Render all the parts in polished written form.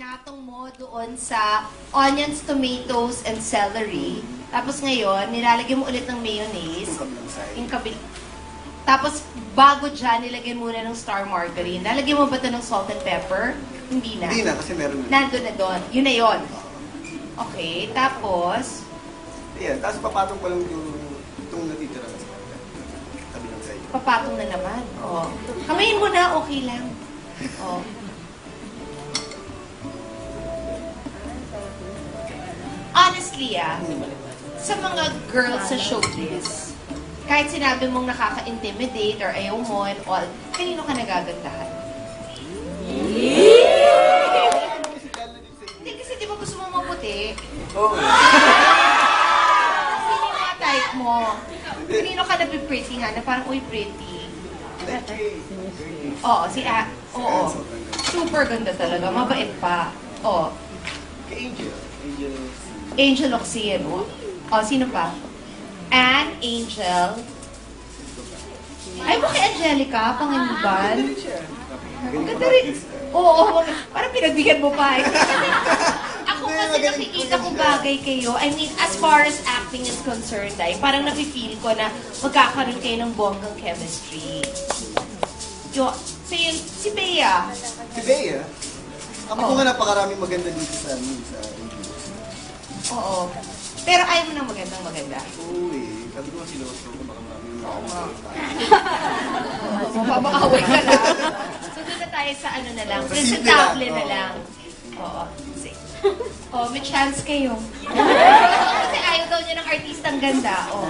pinatong mo doon sa onions, tomatoes, and celery. Tapos ngayon, nilalagyan mo ulit ng mayonnaise. Yung kabilang side. Yung Tapos, bago dyan, nilagyan muna ng star margarine. Lalagyan mo ba ito ng salt and pepper? Hindi na. Hindi na, kasi meron na. Nandun na doon. Yun na yun. Okay, tapos, Ayan, tapos papatong ko lang itong natitira na sa kabilang side. papatong na naman. Oh. Kamayin mo na, okay lang. Oh. Honestly, sa mga girls sa showbiz, kahit sinabi mong nakaka-intimidate or ayaw mo and all, kanino ka nagagandahan? Hindi, kasi di ba gusto mong maputi? Oo. Sino yung mga type mo? Kanino ka na-pretty nga, na parang, uy, pretty. Oo, oo. Super ganda talaga, mabait pa. Oo. Kay Angel. Angel Oxien. O, sino pa? Anne, Angel. Ay, ba kay Angelica? Panganiban? Ang ganda rin. Oo, parang pinagbigyan mo pa. Ako kasi nakikita ko bagay kayo. I mean, as far as acting is concerned, ay, parang nafe-feel ko na magkakaroon kayo ng bonggang chemistry. Si Bea. Si Bea? Ako po nga napakaraming maganda dito sa amin, sa Angels. Oo. Pero ayaw mo nang magandang-maganda. Oo eh. Sabi ko nga sinuso ko baka maraming Mapamakaway ka lang. So, doon na tayo sa ano na lang. Sa Presentable simple na lang. lang. Oo. Oh, may chance kayo. Kasi ayaw daw niya ng artistang ganda. Oh.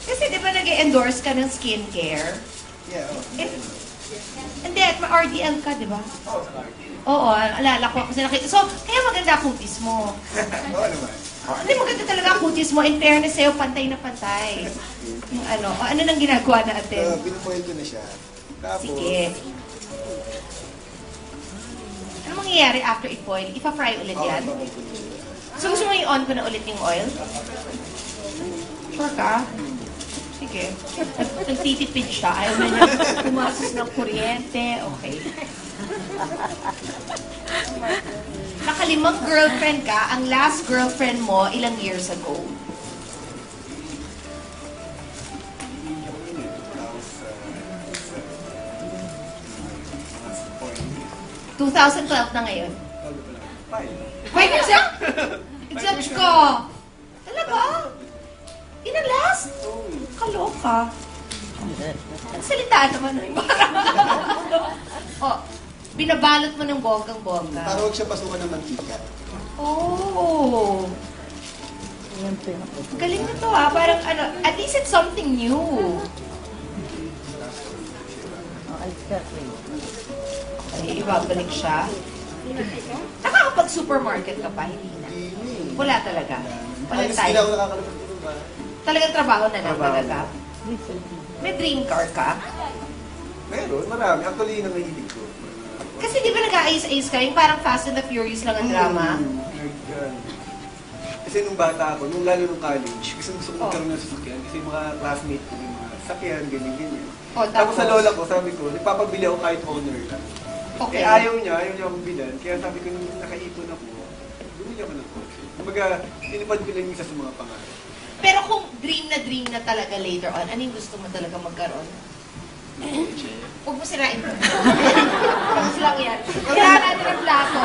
Kasi di ba nag-endorse ka ng skincare? Yeah, oo. Hindi, ma-RDL ka, di ba? Oo, sa RTL. Oo, alala ko kasi nakita. So, kaya maganda ang kutis mo. Oo naman. Hindi, maganda talaga ang kutis mo. In fairness sa'yo, pantay na pantay. Yung ano nang ginagawa natin? Pinupoil ko na siya. Tapos, Sige. Ano mangyayari after i-foil? Ipa-fry ulit yan? So, gusto mo i-on ko na ulit yung oil? Sure ka? Sige. Nagtitipid siya. Ayaw na niya pumasok ng kuryente. Okay. Nakalimang girlfriend ka. Ang last girlfriend mo, ilang years ago? tapos, 2012 na ngayon. Wait, except ka! Talaga? Yun ang last? Kaloka. Salitaan naman na yung Oh, binabalot mo ng bonggang-bongga. Para huwag siya pasukan ng mantika. Oh. Galing na to parang at least it's something new. Okay, ibabalik siya. Nakakapag-supermarket ka pa, hindi na. Wala talaga. Wala Alis tayo. nila ako nakakalabas dito ba? Talagang trabaho na lang Trabaho. talaga. May dream car ka? Meron, marami. Actually, yun ang nahilig ko. Kasi di ba nag-aayos-ayos ka? Yung parang Fast and the Furious lang ang drama? Kasi nung bata ako, lalo nung college, gusto ko Oh. magkaroon ng sasakyan. Kasi yung mga classmate ko, yung mga sasakyan, ganyan-ganyan. Oh, Tapos sa lola ko, sabi ko, nagpapabili ako kahit owner lang. Okay. Eh ayaw niya akong bilan. Kaya sabi ko, nung nakaipon ako, bumili ako ng kotse. Kumbaga, tinipad ko lang yung isa sa mga pangarap. Pero kung dream na talaga later on, anong gusto mo talaga magkaroon? Huwag mo sirain. Huwag lang yan. Kailangan natin ang plato.